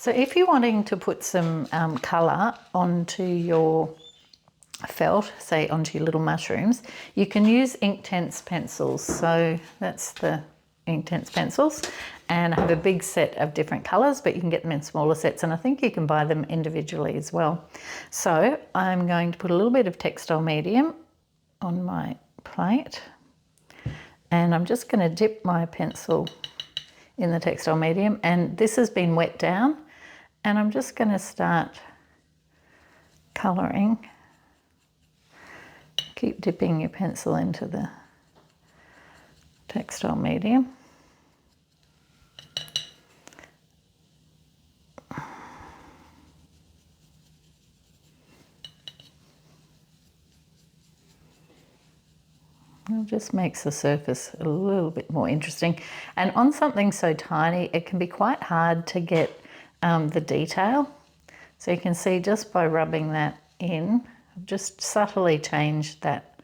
So if you're wanting to put some colour onto your felt, say onto your little mushrooms, you can use Inktense pencils. So that's the Inktense pencils, and I have a big set of different colours, but you can get them in smaller sets, and I think you can buy them individually as well. So I'm going to put a little bit of textile medium on my plate, and I'm just going to dip my pencil in the textile medium, and this has been wet down, and I'm just going to start colouring. Keep dipping your pencil into the textile medium. It just makes the surface a little bit more interesting. And on something so tiny, it can be quite hard to get the detail. So you can see just by rubbing that in, I've just subtly changed that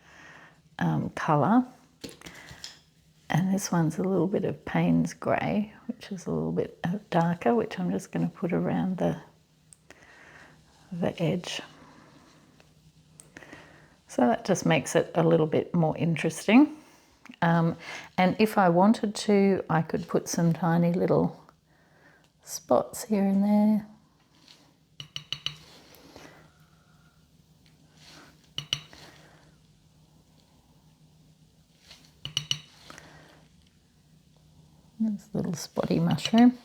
colour. And this one's a little bit of Payne's grey, which is a little bit darker, which I'm just going to put around the edge. So that just makes it a little bit more interesting. And if I wanted to, I could put some tiny little spots here and there. There's a little spotty mushroom.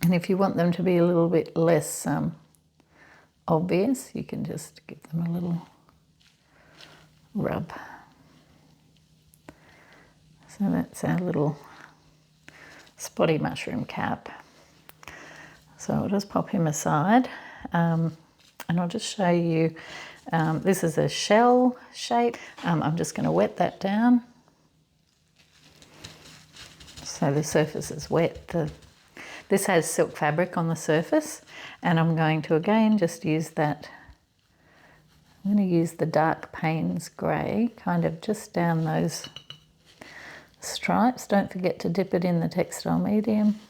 And if you want them to be a little bit less obvious, you can just give them a little rub. So that's our little spotty mushroom cap. So I'll just pop him aside, and I'll just show you, this is a shell shape. I'm just going to wet that down. So the surface is wet. This has silk fabric on the surface, and I'm going to again just use that. I'm going to use the dark Payne's grey, kind of just down those stripes. Don't forget to dip it in the textile medium.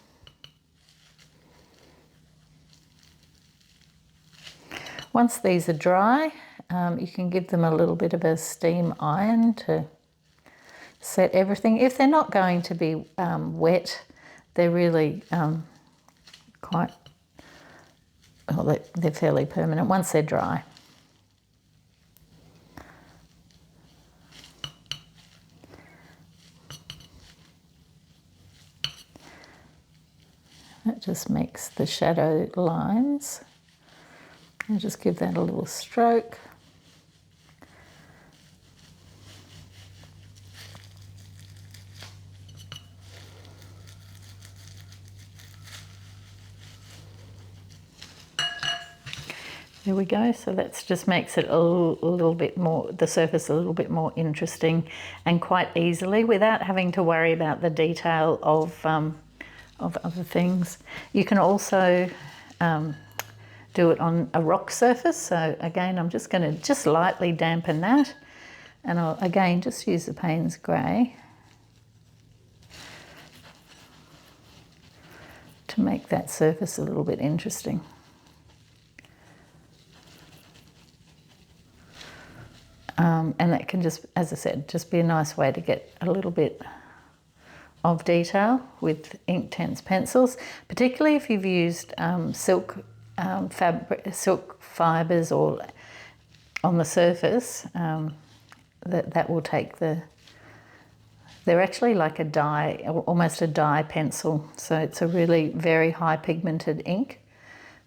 Once these are dry, you can give them a little bit of a steam iron to set everything. If they're not going to be wet, they're really quite, well, they're fairly permanent once they're dry. That just makes the shadow lines. I'll just give that a little stroke. There we go. So that just makes it a little bit more, the surface a little bit more interesting, and quite easily without having to worry about the detail of other things. You can also do it on a rock surface. So again, I'm just going to just lightly dampen that, and I'll again just use the Payne's grey to make that surface a little bit interesting. And that can just, as I said, just be a nice way to get a little bit of detail with Inktense pencils, particularly if you've used silk fibres or on the surface. That will take they're actually like a dye, almost a dye pencil. So it's a really very high pigmented ink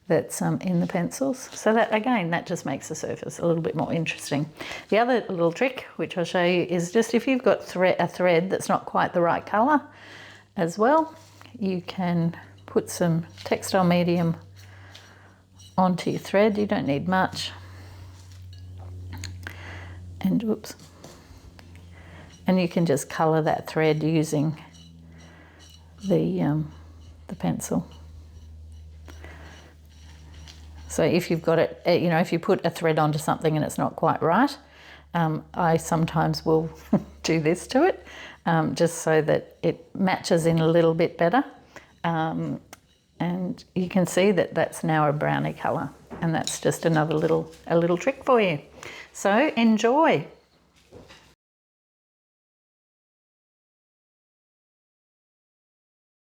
that's in the pencils. So that, again, that just makes the surface a little bit more interesting. The other little trick, which I'll show you, is just if you've got a thread that's not quite the right colour as well, you can put some textile medium onto your thread. You don't need much. And whoops. And you can just colour that thread using the pencil. So if you've got it, if you put a thread onto something and it's not quite right, I sometimes will do this to it, just so that it matches in a little bit better. And you can see that that's now a brownie colour, and that's just another little trick for you. So enjoy.